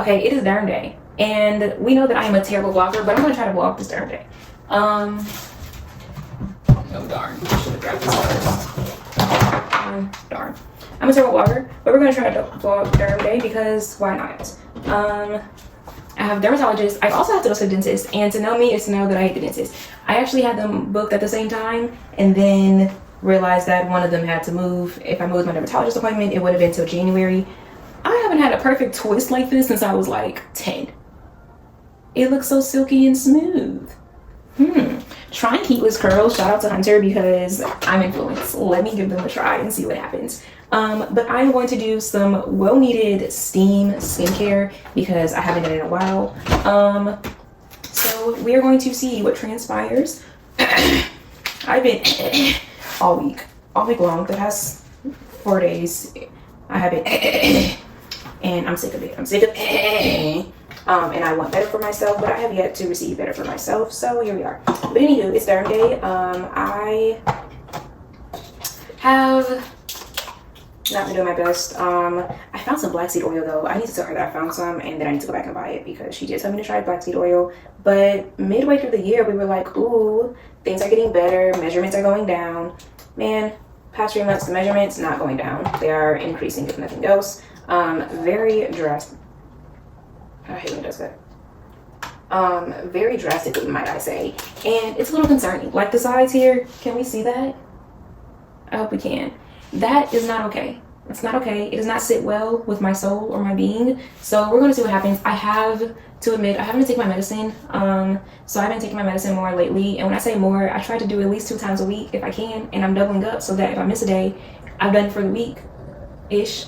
Okay, it is Derm Day, and we know that I am a terrible vlogger, but I'm gonna try to vlog this Derm Day. Oh darn, I should have grabbed this first. Darn. I'm a terrible vlogger, but we're gonna try to vlog Derm Day because why not? I have a dermatologist. I also have to go to the dentist, and to know me is to know that I hate the dentist. I actually had them booked at the same time, and then realized that one of them had to move. If I moved my dermatologist appointment, it would have been till January. I haven't had a perfect twist like this since I was like 10. It looks so silky and smooth. Trying heatless curls. Shout out to Hunter because I'm influenced. Let me give them a try and see what happens. But I'm going to do some well-needed steam skincare because I haven't done it in a while. So we are going to see what transpires. I've been all week long. The past 4 days, I have been, and I'm sick of it. And I want better for myself, but I have yet to receive better for myself. So here we are. But anywho, it's Derm Day. I have not been doing my best. I found some black seed oil though. I need to tell her that I found some, and then I need to go back and buy it because she did tell me to try black seed oil. But midway through the year, we were like, ooh, things are getting better. Measurements are going down. Man, past 3 months, the measurements not going down. They are increasing if nothing else. Very drastic. I hate when it does that. Very drastically, might I say. And it's a little concerning. Like the sides here, can we see that? I hope we can. That is not okay. It's not okay. It does not sit well with my soul or my being. So we're going to see what happens. I have to admit, I haven't taken my medicine. So I've been taking my medicine more lately. And when I say more, I try to do at least 2 times a week if I can. And I'm doubling up so that if I miss a day, I've done it for the week-ish.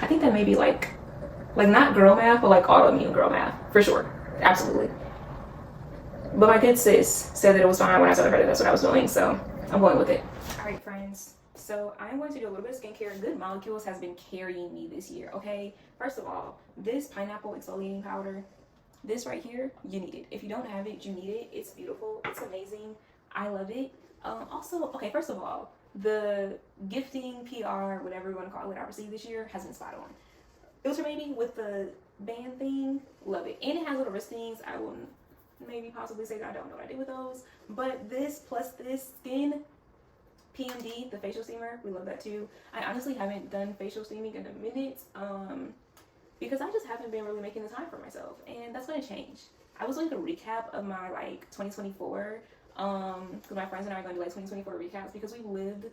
I think that may be like not girl math, but like autoimmune girl math, for sure. Absolutely. But my good sis said that it was fine when I told her that that's what I was doing, so I'm going with it. All right, friends. So I'm going to do a little bit of skincare. Good Molecules has been carrying me this year, okay? First of all, this pineapple exfoliating powder, this right here, you need it. If you don't have it, you need it. It's beautiful. It's amazing. I love it. Also, okay, first of all, the gifting, PR, whatever you want to call it, I received this year has been spot on. Filter Baby with the band thing, love it. And it has little wrist things. I will maybe possibly say that I don't know what I did with those. But this plus this skin PMD, the facial steamer, we love that too. I honestly haven't done facial steaming in a minute because I just haven't been really making the time for myself. And that's going to change. I was doing a recap of my like 2024 because my friends and I are going to do like 2024 recaps because we lived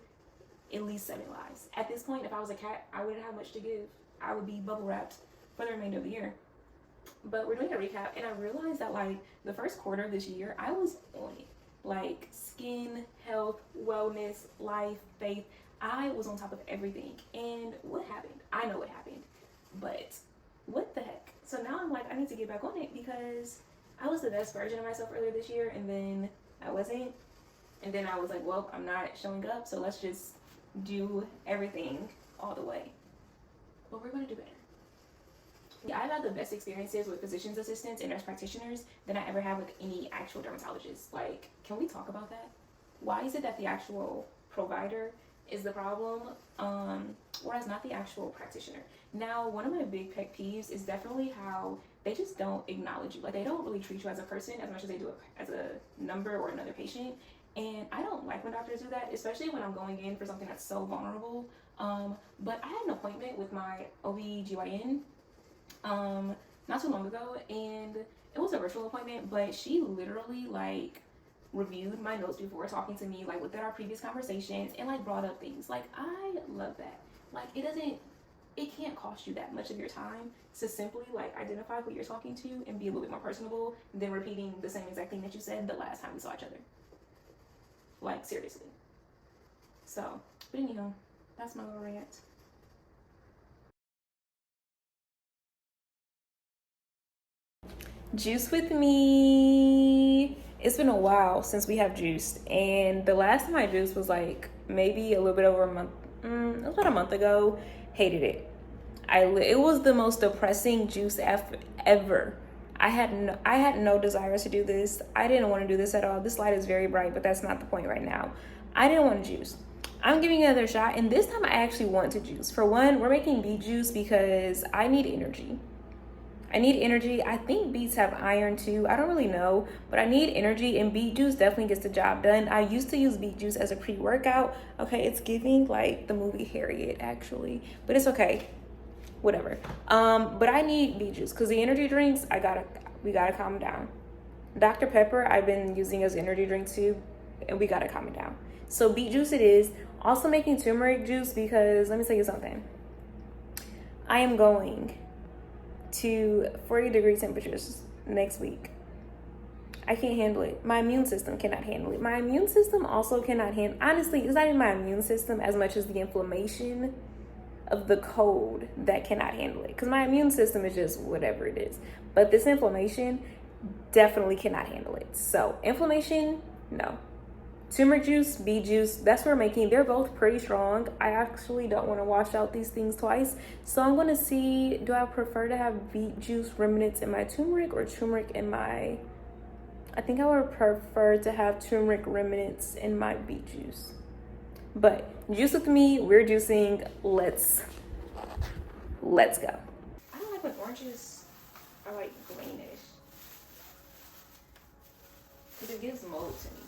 at least 7 lives. At this point, if I was a cat, I wouldn't have much to give. I would be bubble wrapped for the remainder of the year. But we're doing a recap, and I realized that like the first quarter of this year, I was on it. Like skin, health, wellness, life, faith. I was on top of everything. And what happened? I know what happened. But what the heck? So now I'm like, I need to get back on it because I was the best version of myself earlier this year, and then I wasn't. And then I was like, well, I'm not showing up, so let's just do everything all the way. But we're going to do better. Yeah, I've had the best experiences with physician's assistants and nurse practitioners than I ever have with any actual dermatologist. Like, can we talk about that? Why is it that the actual provider is the problem, whereas not the actual practitioner? Now, one of my big pet peeves is definitely how they just don't acknowledge you. Like, they don't really treat you as a person as much as they do as a number or another patient. And I don't like when doctors do that, especially when I'm going in for something that's so vulnerable. But I had an appointment with my OB/GYN not too long ago, and it was a virtual appointment, but she literally like reviewed my notes before talking to me, like looked at our previous conversations and like brought up things. Like, I love that. Like, it can't cost you that much of your time to simply like identify who you're talking to and be a little bit more personable than repeating the same exact thing that you said the last time we saw each other. Like, seriously. So, but anyhow, that's my little rant. Juice with me. It's been a while since we have juiced, and the last time I juiced was like maybe a little bit over a month. It was about a month ago. Hated it. It was the most depressing juice ever. I had no desire to do this. I didn't want to do this at all. This light is very bright, but that's not the point right now. I didn't want to juice. I'm giving it another shot, and this time I actually want to juice. For one, we're making beet juice because I need energy. I need energy. I think beets have iron too. I don't really know, but I need energy, and beet juice definitely gets the job done. I used to use beet juice as a pre-workout. Okay, it's giving like the movie Harriet actually, but it's okay. Whatever. But I need beet juice because the energy drinks, we gotta calm down. Dr. Pepper, I've been using as energy drink too, and we gotta calm it down. So beet juice it is. Also making turmeric juice because let me tell you something. I am going to 40-degree temperatures next week. I can't handle it. My immune system cannot handle it. My immune system also cannot handle, honestly, it's not even my immune system as much as the inflammation of the cold that cannot handle it. Because my immune system is just whatever it is. But this inflammation definitely cannot handle it. So inflammation, no. Turmeric juice, beet juice, that's what we're making. They're both pretty strong. I actually don't want to wash out these things twice. So I'm going to see, do I prefer to have beet juice remnants in my turmeric or turmeric in my, I think I would prefer to have turmeric remnants in my beet juice. But juice with me, we're juicing. Let's go. I don't like when oranges are like greenish. It gives mold to me.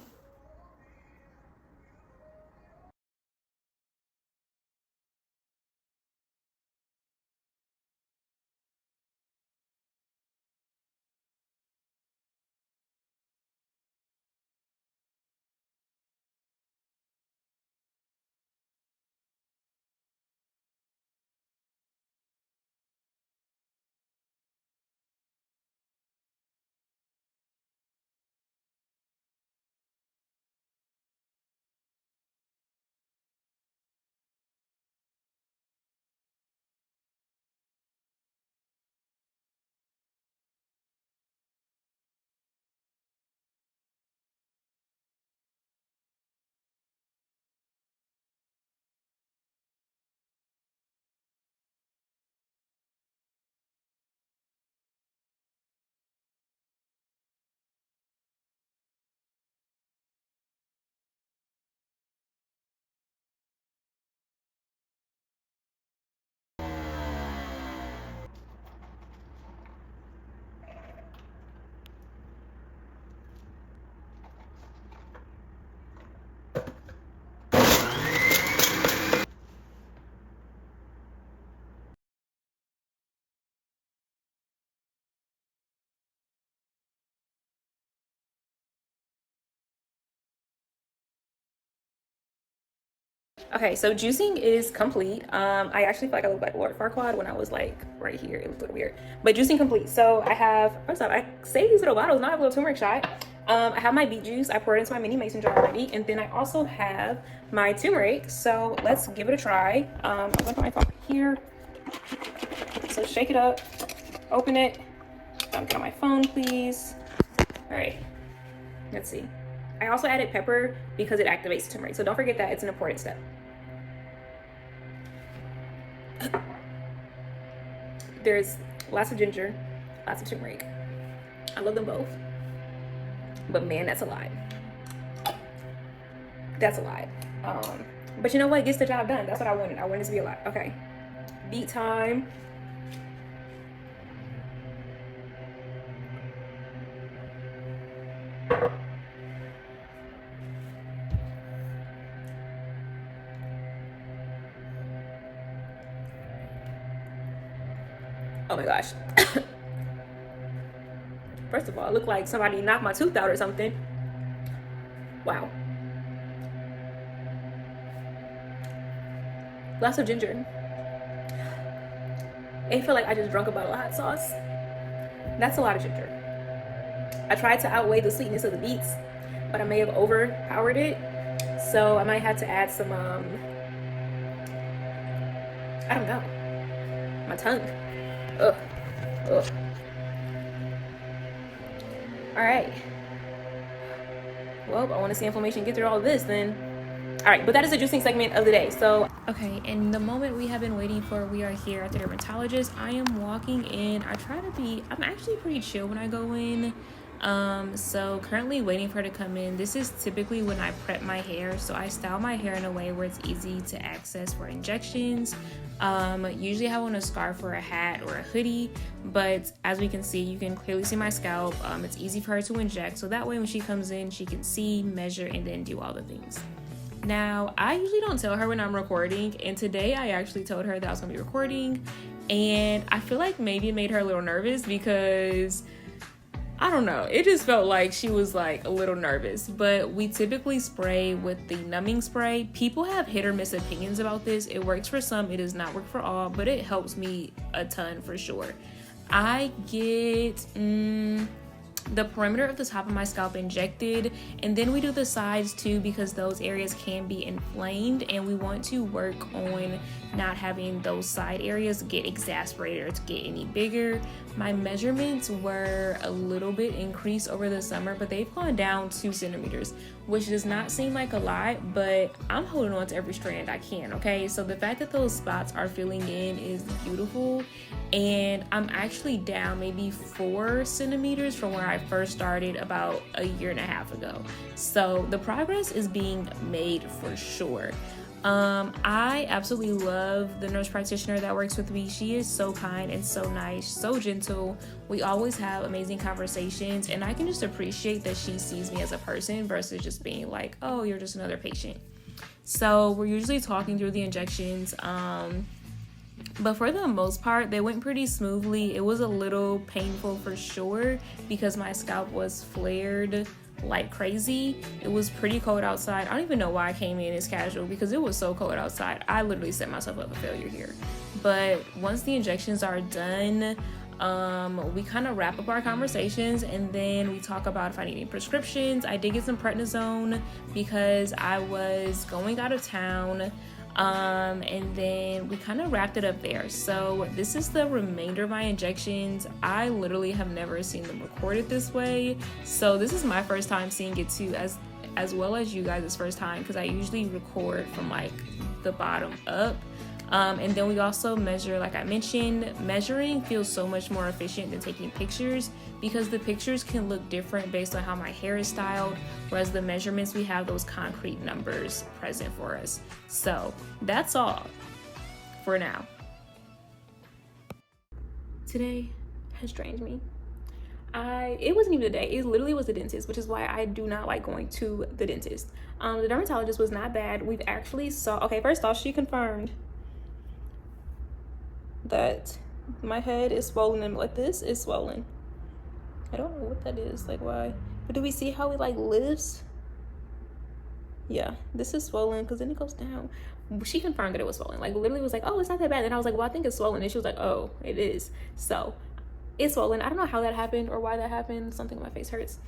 Okay, so juicing is complete. I actually feel like I look like Lord Farquaad when I was like right here. It looked a little weird, but juicing complete. So I have, first off, I saved these little bottles. Now I have a little turmeric shot. I have my beet juice. I poured it into my mini mason jar already, and then I also have my turmeric. So let's give it a try. I'm gonna put my phone here. So shake it up, open it. Get on my phone, please. All right, let's see. I also added pepper because it activates turmeric. So don't forget that, it's an important step. There's lots of ginger, lots of turmeric. I love them both. But man, that's a lot. That's a lot. But you know what? It gets the job done. That's what I wanted. I wanted it to be a lot. Okay. Beat time. Oh my gosh. First of all, it looked like somebody knocked my tooth out or something. Wow. Lots of ginger. It felt like I just drunk a bottle of hot sauce. That's a lot of ginger. I tried to outweigh the sweetness of the beets, but I may have overpowered it. So I might have to add some, I don't know. My tongue. Ugh. Ugh. All right. Well, I want to see inflammation get through all of this then. All right, but that is the juicing segment of the day. So, okay, and the moment we have been waiting for, we are here at the dermatologist. I am walking in. I'm actually pretty chill when I go in. So currently waiting for her to come in. This is typically when I prep my hair. So I style my hair in a way where it's easy to access for injections. Usually I have on a scarf or a hat or a hoodie, but as we can see, you can clearly see my scalp. It's easy for her to inject. So that way when she comes in, she can see, measure, and then do all the things. Now, I usually don't tell her when I'm recording, and today I actually told her that I was gonna be recording, and I feel like maybe it made her a little nervous because I don't know, it just felt like she was like a little nervous. But we typically spray with the numbing spray. People have hit or miss opinions about this. It works for some, it does not work for all, but it helps me a ton for sure. I get the perimeter of the top of my scalp injected, and then we do the sides too because those areas can be inflamed, and we want to work on not having those side areas get exasperated or to get any bigger. My measurements were a little bit increased over the summer, but they've gone down 2 centimeters, which does not seem like a lot, but I'm holding on to every strand I can, okay? So the fact that those spots are filling in is beautiful, and I'm actually down maybe 4 centimeters from where I first started about a year and a half ago. So the progress is being made for sure. I absolutely love the nurse practitioner that works with me. She is so kind and so nice, so gentle. We always have amazing conversations, and I can just appreciate that she sees me as a person versus just being like, oh, you're just another patient. So we're usually talking through the injections, but for the most part, they went pretty smoothly. It was a little painful for sure because my scalp was flared like crazy. It was pretty cold outside. I don't even know why I came in as casual because it was so cold outside. I literally set myself up for failure here. But once the injections are done, we kind of wrap up our conversations, and then we talk about if I need any prescriptions. I did get some prednisone because I was going out of town. And then we kind of wrapped it up there. So this is the remainder of my injections. I literally have never seen them recorded this way. So this is my first time seeing it too, as well as you guys' first time, because I usually record from like the bottom up. And then we also measure, like I mentioned, measuring feels so much more efficient than taking pictures because the pictures can look different based on how my hair is styled, whereas the measurements, we have those concrete numbers present for us. So that's all for now. Today has drained me. It wasn't even a day, it literally was the dentist, which is why I do not like going to the dentist. The dermatologist was not bad. We've actually okay, first off, she confirmed that my head is swollen, and like this is swollen. I don't know what that is, like why, but do we see how it like lifts? Yeah, this is swollen because then it goes down. She confirmed that it was swollen, like literally was like, oh, it's not that bad. And I was like, well, I think it's swollen, and she was like, oh, it is. So it's swollen. I don't know how that happened or why that happened. Something in my face hurts.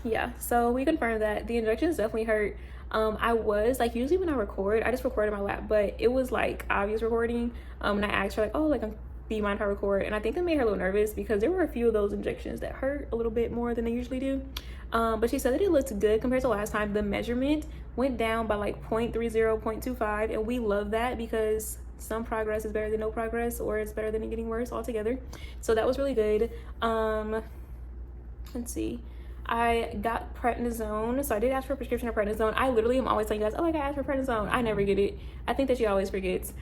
Yeah, so we confirmed that the injections definitely hurt. I was like, usually when I record, I just record in my lap, but it was like obvious recording. And I asked her like, oh, like, do you mind if I record? And I think that made her a little nervous because there were a few of those injections that hurt a little bit more than they usually do. But she said that it looked good compared to last time. The measurement went down by like 0.30, 0.25, and we love that because some progress is better than no progress, or it's better than it getting worse altogether. So that was really good. Let's see. I got prednisone, so I did ask for a prescription of prednisone. I literally am always telling you guys, oh, I got asked for prednisone. I never get it. I think that she always forgets,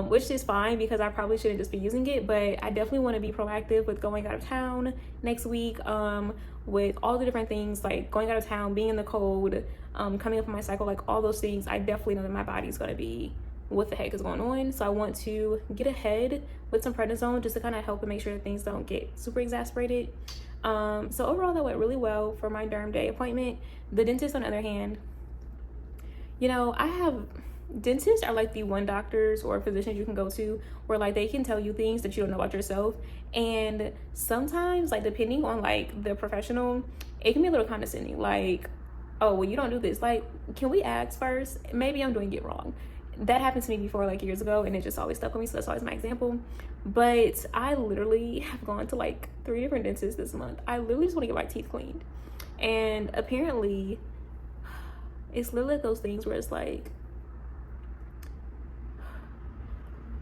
which is fine because I probably shouldn't just be using it, but I definitely want to be proactive with going out of town next week, with all the different things, like going out of town, being in the cold, coming up on my cycle, like all those things. I definitely know that my body's going to be, what the heck is going on? So I want to get ahead with some prednisone just to kind of help and make sure that things don't get super exasperated. So overall that went really well for my Derm Day appointment. The dentist, on the other hand, you know, dentists are like the one doctors or physicians you can go to where like they can tell you things that you don't know about yourself, and sometimes, like, depending on like the professional, it can be a little condescending, like, oh, well, you don't do this, like, can we ask first? Maybe I'm doing it wrong. That happened to me before, like years ago, and it just always stuck with me, so that's always my example. But I literally have gone to like 3 different dentists this month. I literally just want to get my teeth cleaned, and apparently it's literally those things where it's like,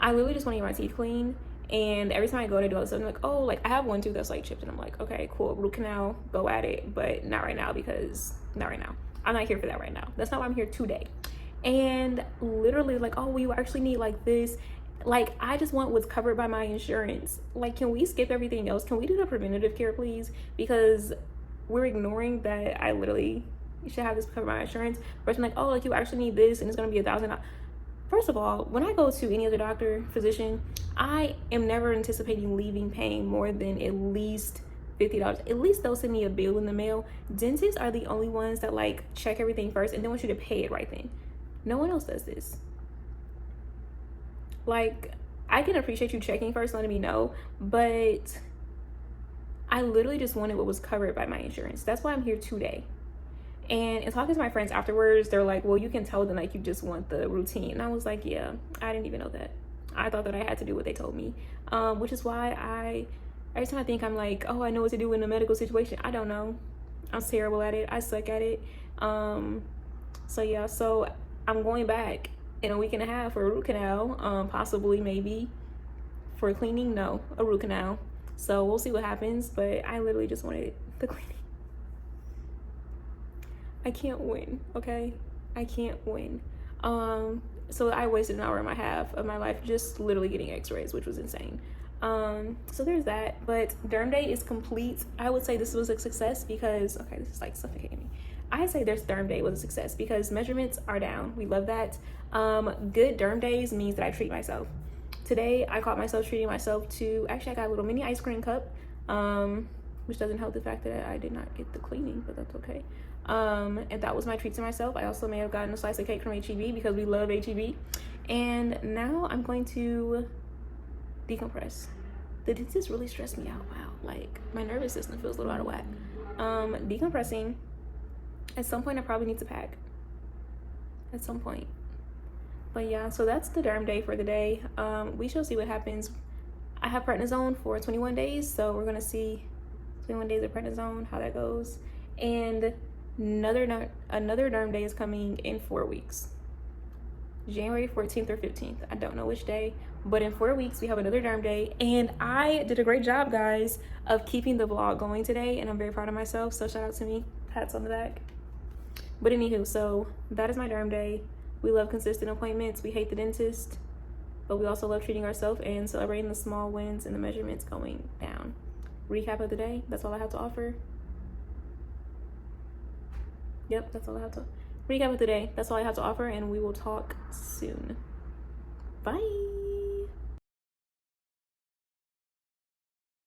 I literally just want to get my teeth clean, And every time I go to do all this stuff, I'm like, oh, like I have one tooth that's like chipped, and I'm like, okay, cool, root canal, go at it, but not right now, because not right now. I'm not here for that right now. That's not why I'm here today. And literally like, oh, well, you actually need like this. Like, I just want what's covered by my insurance. Like, can we skip everything else? Can we do the preventative care, please? Because we're ignoring that I literally should have this covered by my insurance. But I'm like, oh, like you actually need this, and it's gonna be $1,000. First of all, when I go to any other doctor, physician, I am never anticipating leaving paying more than at least $50. At least they'll send me a bill in the mail. Dentists are the only ones that like check everything first and then want you to pay it right then. No one else does this. Like, I can appreciate you checking first, letting me know, but I literally just wanted what was covered by my insurance. That's why I'm here today. And in talking to my friends afterwards, they're like, well, you can tell them like you just want the routine. And I was like, yeah, I didn't even know that. I thought that I had to do what they told me, which is why every time I think I'm like, oh, I know what to do in a medical situation, I don't know. I'm terrible at it. I suck at it. So yeah, so I'm going back in a week and a half for a root canal, possibly, maybe for cleaning. No, a root canal. So we'll see what happens, but I literally just wanted the cleaning. I can't win, okay? I can't win. So I wasted an hour and a half of my life just literally getting x-rays, which was insane. So there's that, but Derm Day is complete. I would say this was a success because, okay, this is like suffocating me. I say there's Derm Day was a success because measurements are down. We love that. Good Derm Days means that I treat myself. Today, I caught myself treating myself to, actually I got a little mini ice cream cup, which doesn't help the fact that I did not get the cleaning, but that's okay. And that was my treat to myself. I also may have gotten a slice of cake from HEB because we love HEB. And now I'm going to decompress. The dentist really stressed me out. Wow, like my nervous system feels a little out of whack. Decompressing. At some point I probably need to pack. At some point. But yeah, so that's the Derm Day for the day. We shall see what happens. I have prednisone for 21 days, so we're gonna see 21 days of prednisone, how that goes. And another Derm Day is coming in 4 weeks. January 14th or 15th. I don't know which day, but in 4 weeks we have another Derm Day. And I did a great job, guys, of keeping the vlog going today, and I'm very proud of myself, so shout out to me. Pats on the back. But anywho, so that is my Derm Day. We love consistent appointments. We hate the dentist, but we also love treating ourselves and celebrating the small wins and the measurements going down. Recap of the day. That's all I have to offer. Yep, that's all I have to. Recap of the day. That's all I have to offer, and we will talk soon. Bye.